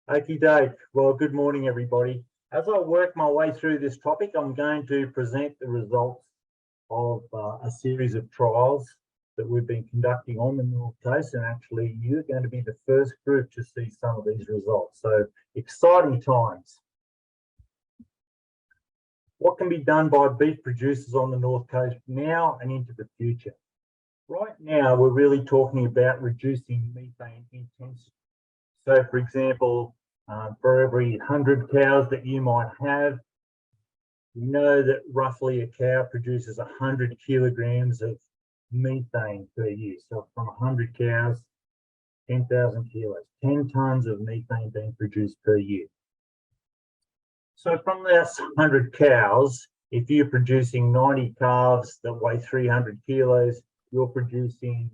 Okie doke. Well, good morning, everybody. As I work my way through this topic, I'm going to present the results of a series of trials that we've been conducting on the North Coast, and actually you're going to be the first group to see some of these results. So exciting times. What can be done by beef producers on the North Coast now and into the future? Right now, we're really talking about reducing methane intensity. So, for example, for every 100 cows that you might have, we know that roughly a cow produces 100 kilograms of methane per year. So from 100 cows, 10,000 kilos, 10 tons of methane being produced per year. So from those 100 cows, if you're producing 90 calves that weigh 300 kilos, you're producing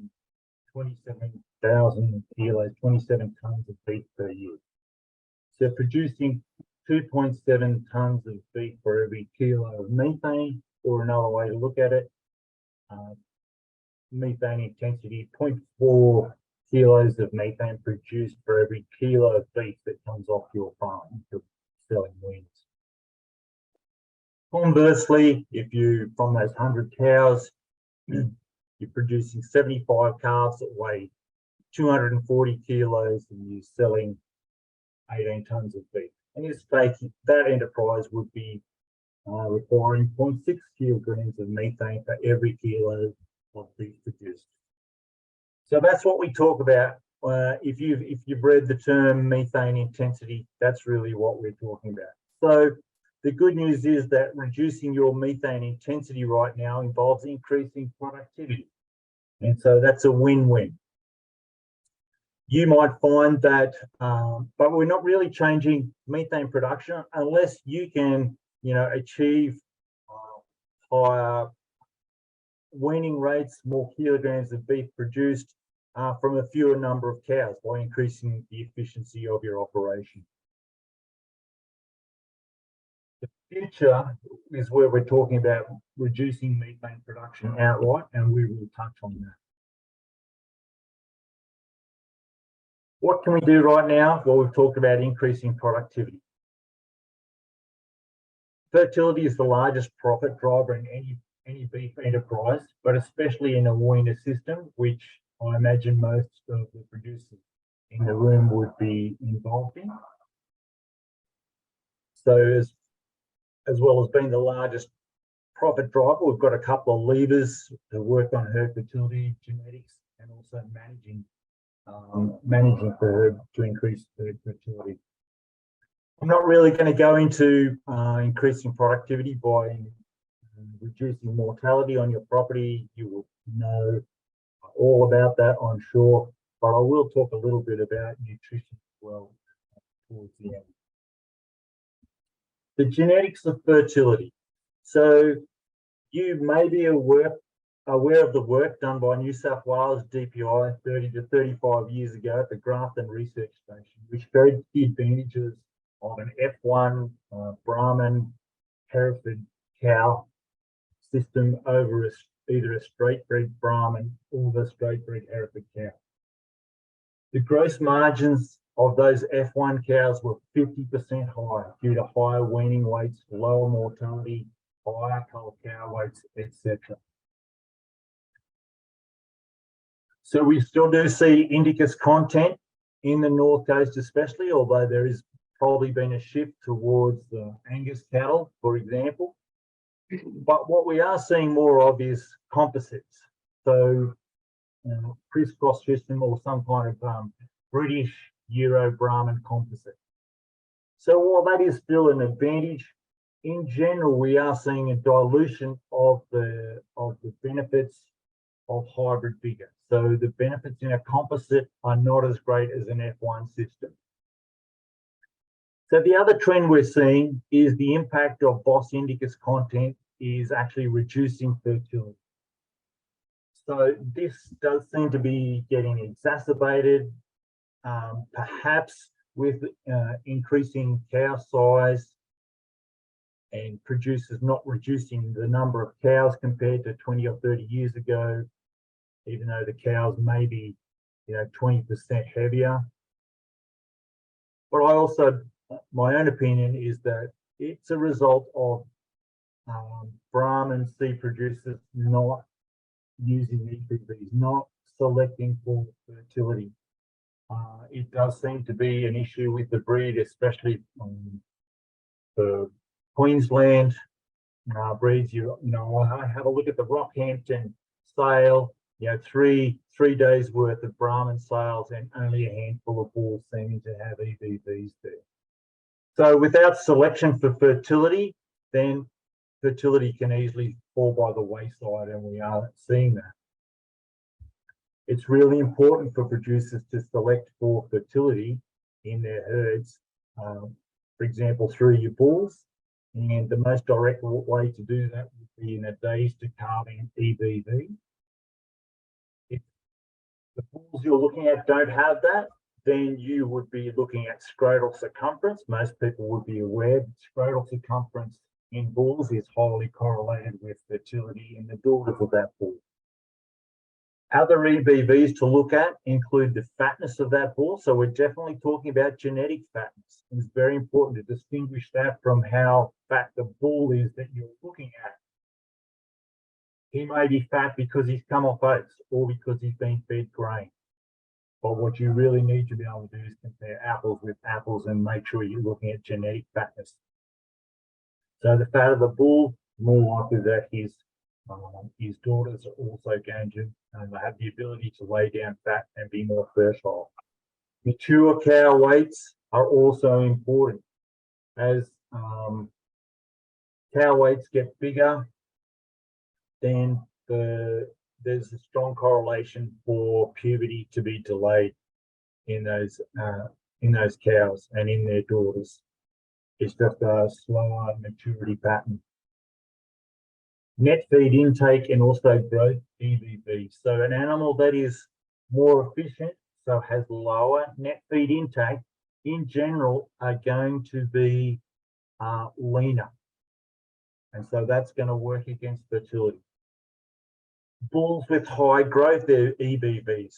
27,000 kilos, 27 tons of beef per year. So producing 2.7 tons of beef for every kilo of methane, or another way to look at it, methane intensity, 0.4 kilos of methane produced for every kilo of beef that comes off your farm if you're selling weans. Conversely, if you, from those 100 cows, you're producing 75 calves that weigh 240 kilos and you're selling 18 tons of beef. And this that enterprise would be requiring 0.6 kilograms of methane for every kilo of beef produced. So that's what we talk about. If you've read the term methane intensity, that's really what we're talking about. So the good news is that reducing your methane intensity right now involves increasing productivity. And so that's a win-win. You might find that, but we're not really changing methane production unless you can, achieve higher weaning rates, more kilograms of beef produced from a fewer number of cows by increasing the efficiency of your operation. The future is where we're talking about reducing methane production outright, and we will touch on that. What can we do right now? Well, we've talked about increasing productivity. Fertility is the largest profit driver in any beef enterprise, but especially in a weaner system, which I imagine most of the producers in the room would be involved in. So as well as being the largest profit driver, we've got a couple of levers to work on herd fertility, genetics, and also managing for herd to increase herd fertility. I'm not really going to go into increasing productivity by reducing mortality on your property. You will know all about that, I'm sure, but I will talk a little bit about nutrition as well towards the end. The genetics of fertility. So you may be aware of the work done by New South Wales DPI 30 to 35 years ago at the Grafton Research Station, which showed the advantages of an F1 Brahman Hereford cow system over either a straight bred Brahman or the straight bred Hereford cow. The gross margins of those F1 cows were 50% higher due to higher weaning weights, lower mortality, higher cull cow weights, etc. So we still do see indicus content in the North Coast especially, although there has probably been a shift towards the Angus cattle, for example. But what we are seeing more of is composites. So crisscross system or some kind of British Euro Brahman composite. So while that is still an advantage, in general, we are seeing a dilution of the benefits of hybrid vigor. So the benefits in a composite are not as great as an F1 system. So the other trend we're seeing is the impact of Bos indicus content is actually reducing fertility. So this does seem to be getting exacerbated, perhaps with increasing cow size and producers not reducing the number of cows compared to 20 or 30 years ago, even though the cows may be 20% heavier. But I also, my own opinion is that it's a result of Brahman seed producers not using EBVs, not selecting for fertility. It does seem to be an issue with the breed, especially for Queensland breeds. You know, I have a look at the Rockhampton sale. You know, three days worth of Brahman sales, and only a handful of bulls seeming to have EBVs there. So without selection for fertility, then fertility can easily fall by the wayside, and we are seeing that. It's really important for producers to select for fertility in their herds, for example, through your bulls. And the most direct way to do that would be in a days to calving EBV. If the bulls you're looking at don't have that, then you would be looking at scrotal circumference. Most people would be aware that scrotal circumference in bulls is highly correlated with fertility in the daughters of that bull. Other EBVs to look at include the fatness of that bull. So we're definitely talking about genetic fatness. It's very important to distinguish that from how fat the bull is that you're looking at. He may be fat because he's come off oats or because he's been fed grain. But what you really need to be able to do is compare apples with apples and make sure you're looking at genetic fatness. So the fat of the bull, more likely that his daughters are also going to have the ability to lay down fat and be more fertile. Mature cow weights are also important. As cow weights get bigger, then there's a strong correlation for puberty to be delayed in those cows and in their daughters. It's just a slower maturity pattern. Net feed intake and also growth EBV. So an animal that is more efficient, so has lower net feed intake, in general are going to be leaner. And so that's going to work against fertility. Bulls with high growth, they're EBVs.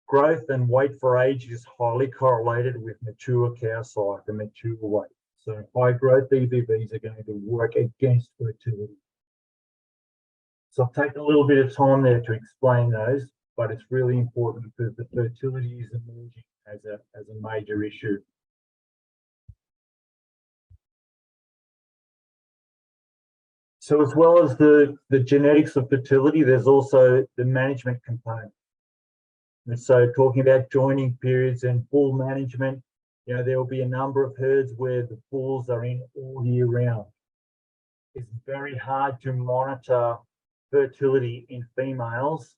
Growth and weight for age is highly correlated with mature cow size and mature weight. So high growth EBVs are going to work against fertility. So I've taken a little bit of time there to explain those, but it's really important because the fertility is emerging as a major issue. So as well as the genetics of fertility, there's also the management component. And so talking about joining periods and bull management, you know, there will be a number of herds where the bulls are in all year round. It's very hard to monitor fertility in females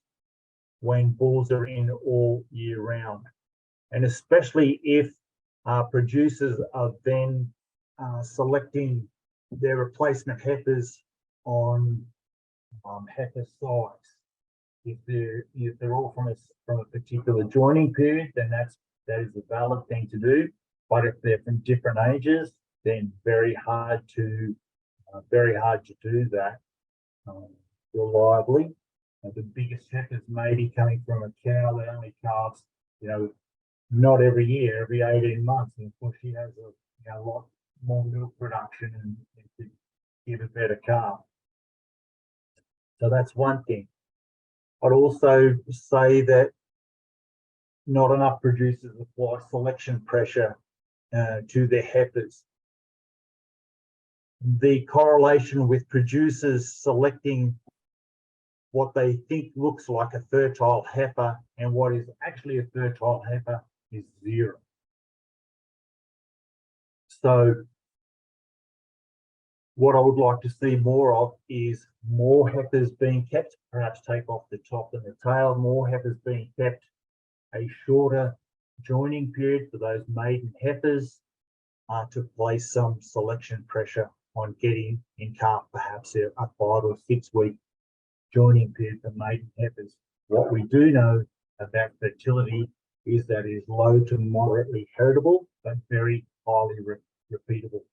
when bulls are in all year round. And especially if producers are then selecting their replacement heifers on heifer size. If they're all from a particular joining period, then that is a valid thing to do. But if they're from different ages, then very hard to do that reliably. And the biggest heifers may be coming from a cow that only calves, you know, not every year, every 18 months, and of course she has a lot more milk production and to give a better calf. So that's one thing. I'd also say that not enough producers apply selection pressure to their heifers. The correlation with producers selecting what they think looks like a fertile heifer and what is actually a fertile heifer is zero. So what I would like to see more of is more heifers being kept, perhaps take off the top and the tail, more heifers being kept, a shorter joining period for those maiden heifers to place some selection pressure on getting in calf perhaps a 5 or 6 week joining period for maiden heifers. What we do know about fertility is that it is low to moderately heritable, but very highly repeatable.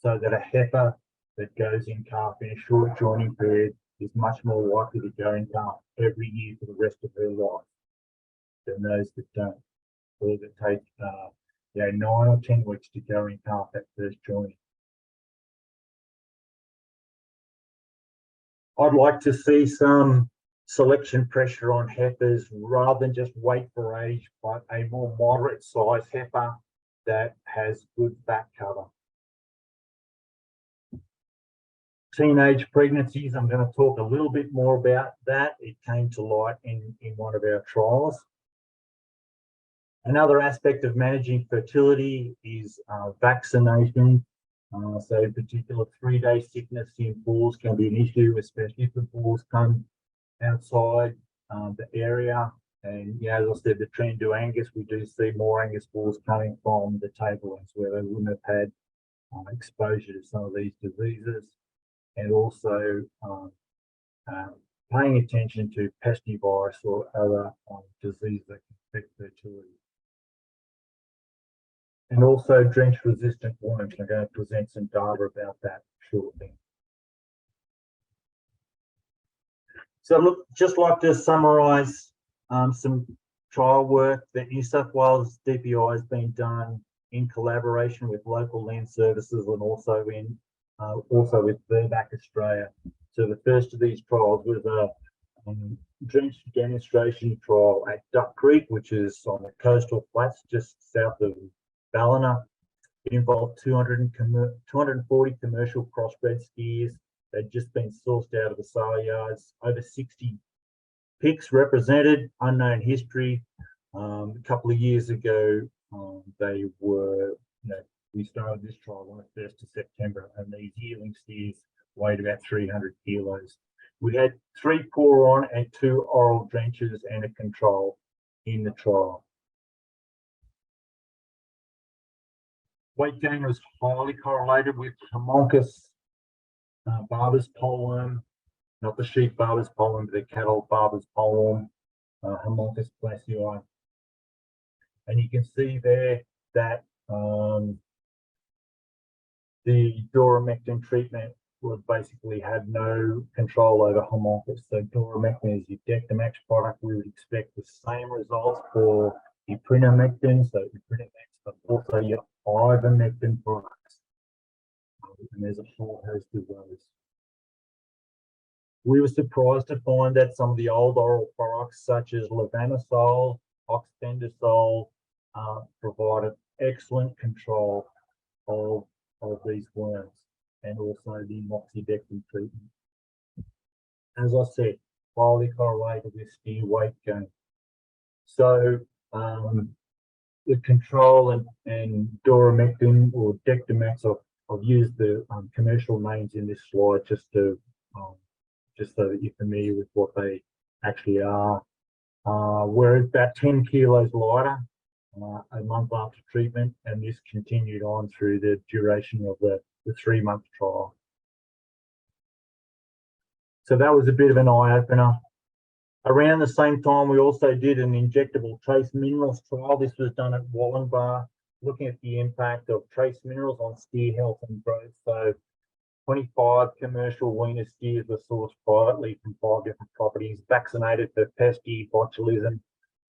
So that a heifer that goes in calf in a short joining period is much more likely to go in calf every year for the rest of her life than those that don't. or that take 9 or 10 weeks to carry calf that first joining. I'd like to see some selection pressure on heifers rather than just wait for age, but a more moderate size heifer that has good fat cover. Teenage pregnancies, I'm going to talk a little bit more about that. It came to light in one of our trials. Another aspect of managing fertility is vaccination. So in particular, 3-day sickness in bulls can be an issue, especially if the bulls come outside the area. And as I said, the trend to Angus, we do see more Angus bulls coming from the tablelands where they wouldn't have had exposure to some of these diseases. And also paying attention to pestivirus or other diseases that can affect fertility. And also drench-resistant worms. I'm going to present some data about that shortly. So look, just like to summarise some trial work that New South Wales DPI has been done in collaboration with local land services and also with Livestock Australia. So the first of these trials was a drench demonstration trial at Duck Creek, which is on the coastal flats just south of Ballina. It involved 240 commercial crossbred steers that had just been sourced out of the sale yards. Over 60 pigs represented, unknown history. A couple of years ago, they were, we started this trial on the 1st of September, and these yearling steers weighed about 300 kilos. We had 3 pour-on and 2 oral drenches and a control in the trial. Weight gain was highly correlated with Homunculus Barber's poleworm, not the sheep Barber's poleworm, but the cattle Barber's poleworm, Homunculus placii. And you can see there that the doramectin treatment would basically had no control over Homunculus. So doramectin is your Dectomax product. We would expect the same results for eprinomectin, so eprinomex, but also your ivermectin products. And there's a whole host of those. We were surprised to find that some of the old oral products, such as levanosol, oxbendazole, provided excellent control of these worms, and also the moxidectin treatment. As I said, highly correlated with steer weight gain. So the control and doramectin or Dectomax, I've used the commercial names in this slide just so that you're familiar with what they actually are. We're about 10 kilos lighter a month after treatment, and this continued on through the duration of the 3-month trial. So that was a bit of an eye-opener. Around the same time, we also did an injectable trace minerals trial. This was done at Wallenbar, looking at the impact of trace minerals on steer health and growth. So 25 commercial weaner steers were sourced privately from 5 different properties, vaccinated for pesky, botulism,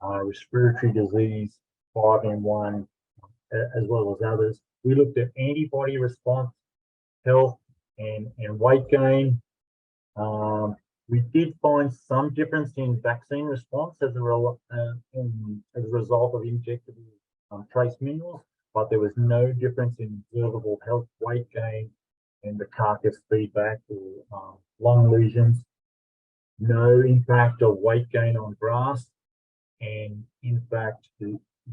respiratory disease, 5M1, as well as others. We looked at antibody response, health, and weight gain. We did find some difference in vaccine response as a result of injectable trace minerals, but there was no difference in observable health, weight gain, and the carcass feedback or lung lesions. No impact of weight gain on grass, and in fact,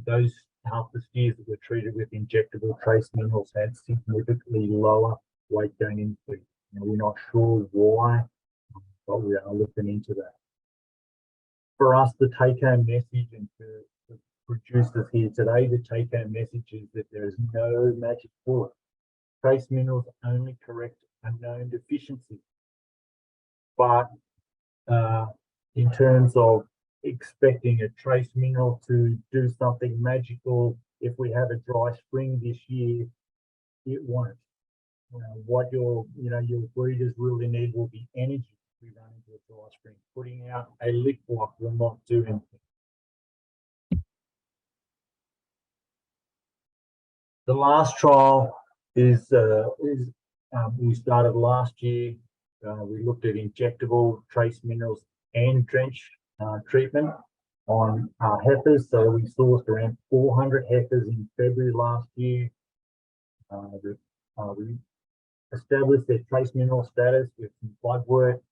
those half the steers that were treated with injectable trace minerals had significantly lower weight gain in feed. We're not sure why, but we are looking into that. For us, the take-home message, and for the producers here today, the take-home message is that there is no magic bullet. Trace minerals only correct a known deficiency. But in terms of expecting a trace mineral to do something magical, if we have a dry spring this year, it won't. What your breeders really need will be energy. We run into a dry spring. Putting out a lick block will not do anything. The last trial is we started last year. We looked at injectable trace minerals and drench treatment on heifers. So we sourced around 400 heifers in February last year. We established their trace mineral status with some blood work,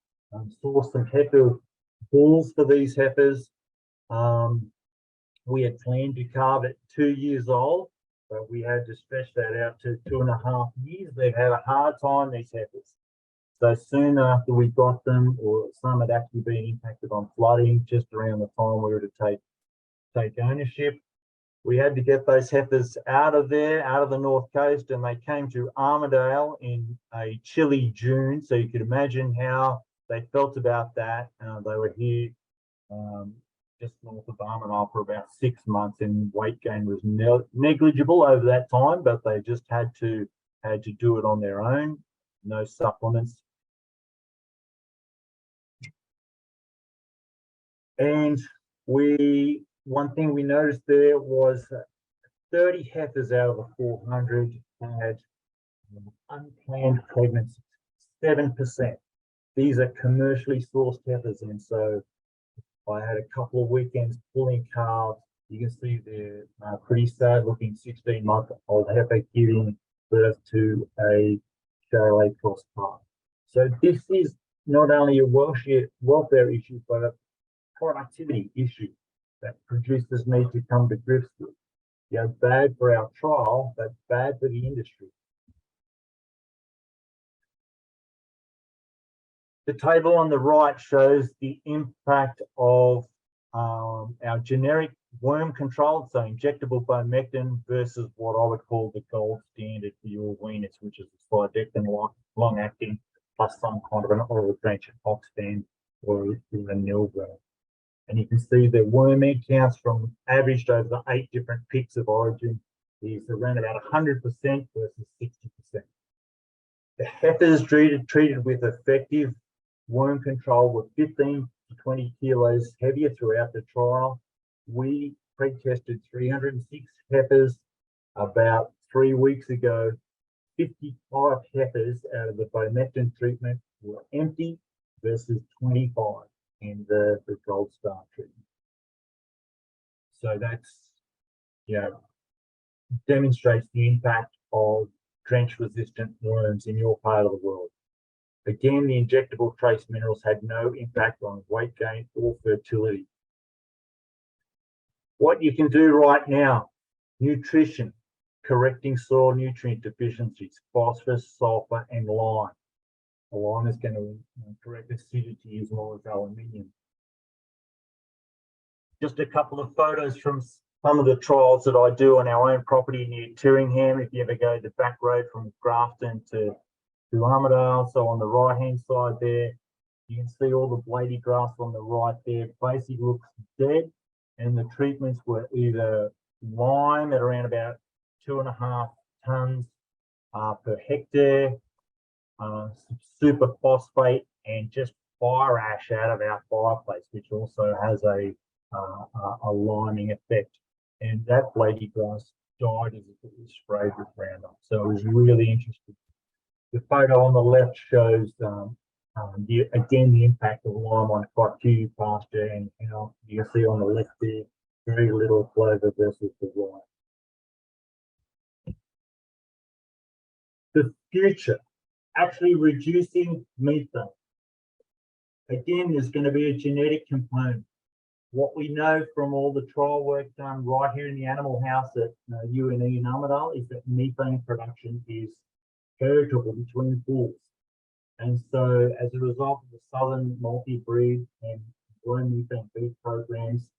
sourced some heifer bulls for these heifers. We had planned to calve at 2 years old, but we had to stretch that out to 2.5 years. They've had a hard time, these heifers. So soon after we got them, or some had actually been impacted on flooding just around the time we were to take ownership, we had to get those heifers out of there, out of the North Coast, and they came to Armidale in a chilly June. So you could imagine how they felt about that. They were here just north of Armidale for about 6 months, and weight gain was negligible over that time, but they just had to do it on their own, no supplements. And one thing we noticed there was 30 heifers out of the 400 had unplanned pregnancies, 7%. These are commercially sourced heifers, and so I had a couple of weekends pulling calves. You can see they're pretty sad looking 16-month-old heifer giving birth to a Charolais cross calf. So this is not only a welfare issue, but a productivity issue that producers need to come to grips with. You know, bad for our trial, but bad for the industry. The table on the right shows the impact of our generic worm control, so injectable bomectin versus what I would call the gold standard for your weaners, which is the Slidectin long-acting plus some kind of an oral drench oxfam or even nilgrove. And you can see the worm egg counts from averaged over the 8 different picks of origin is around about 100% versus 60%. The heifers treated with effective worm control were 15 to 20 kilos heavier throughout the trial. We pre-tested 306 heifers about 3 weeks ago. 55 heifers out of the bomectin treatment were empty versus 25 in the Gold Star treatment. So that's, you know, demonstrates the impact of drench-resistant worms in your part of the world. Again, the injectable trace minerals had no impact on weight gain or fertility. What you can do right now: nutrition, correcting soil nutrient deficiencies, phosphorus, sulfur, and lime. The lime is going to correct acidity as well as aluminium. Just a couple of photos from some of the trials that I do on our own property near Tyringham. If you ever go the back road from Grafton to Armidale, so on the right-hand side there, you can see all the blady grass on the right there basically looks dead, and the treatments were either lime at around about 2.5 tons per hectare, super phosphate, and just fire ash out of our fireplace, which also has a liming effect. And that blady grass died as if it was sprayed with Roundup. So it was really interesting. The photo on the left shows again the impact of lime on crop-cured pasture, and how you can see on the left there very little clover versus the right. The future, actually reducing methane. Again, there's going to be a genetic component. What we know from all the trial work done right here in the animal house at UNE in Armidale is that methane production is heritable between bulls. And so as a result of the Southern multi-breed and low methane beef programs,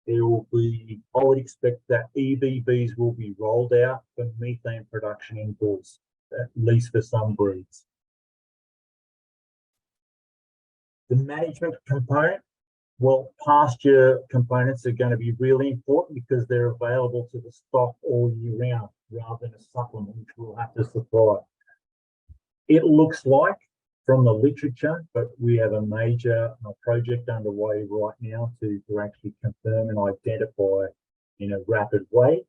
there will be, I would expect that EBBs will be rolled out for methane production in bulls, at least for some breeds. The management component, well, pasture components are going to be really important because they're available to the stock all year round rather than a supplement which we'll have to supply. It looks like from the literature, but we have a major project underway right now to actually confirm and identify in a rapid way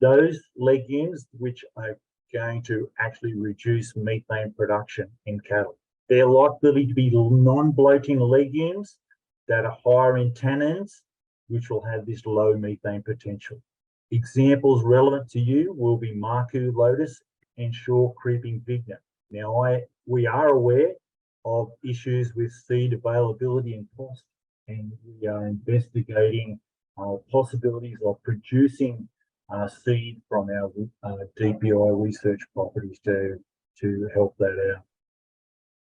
those legumes which are going to actually reduce methane production in cattle. They're likely to be non-bloating legumes that are higher in tannins, which will have this low methane potential. Examples relevant to you will be Marku lotus and shore creeping vigna. Now, we are aware of issues with seed availability and cost, and we are investigating possibilities of producing seed from our DPI research properties to help that out.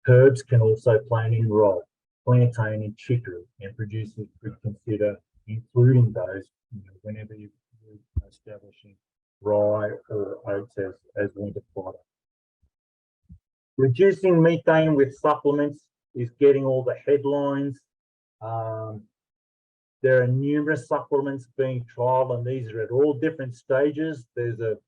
Herbs can also play an role, plantain and chicory, and producers could consider including those whenever you're establishing rye or oats as winter fodder. Reducing methane with supplements is getting all the headlines. There are numerous supplements being trialed, and these are at all different stages. There's a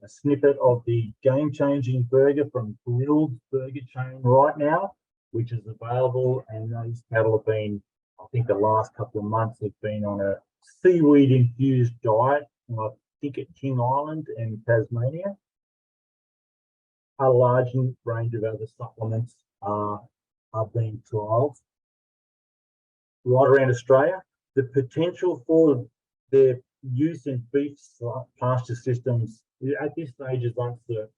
snippet of the game-changing burger from Grilled Burger Chain right now, which is available, and these cattle have been, I think the last couple of months, have been on a seaweed-infused diet, I think at King Island in Tasmania. A large range of other supplements are being trialled right around Australia. The potential for their use in beef pasture systems at this stage is uncertain.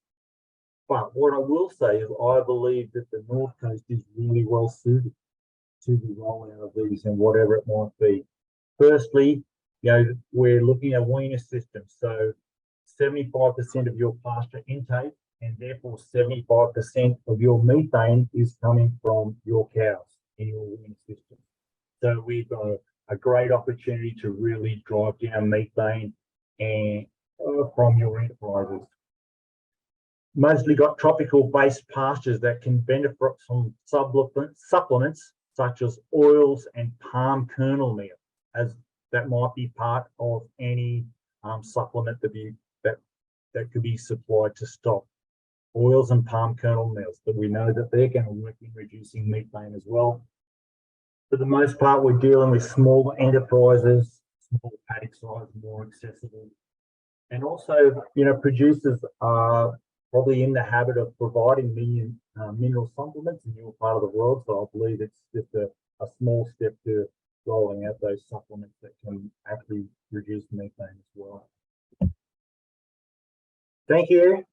But what I will say is I believe that the North Coast is really well suited to the rollout of these and whatever it might be. Firstly, we're looking at weaner systems. So 75% of your pasture intake and therefore 75% of your methane is coming from your cows in your weaner system. So we've got a great opportunity to really drive down methane and from your enterprises. Mostly got tropical-based pastures that can benefit from supplements such as oils and palm kernel meal, as that might be part of any supplement that could be supplied to stock. Oils and palm kernel meals, that we know that they're going to work in reducing methane as well. For the most part, we're dealing with smaller enterprises, small paddock size, more accessible. And also, producers are probably in the habit of providing mineral supplements in your part of the world. So I believe it's just a small step to rolling out those supplements that can actually reduce methane as well. Thank you.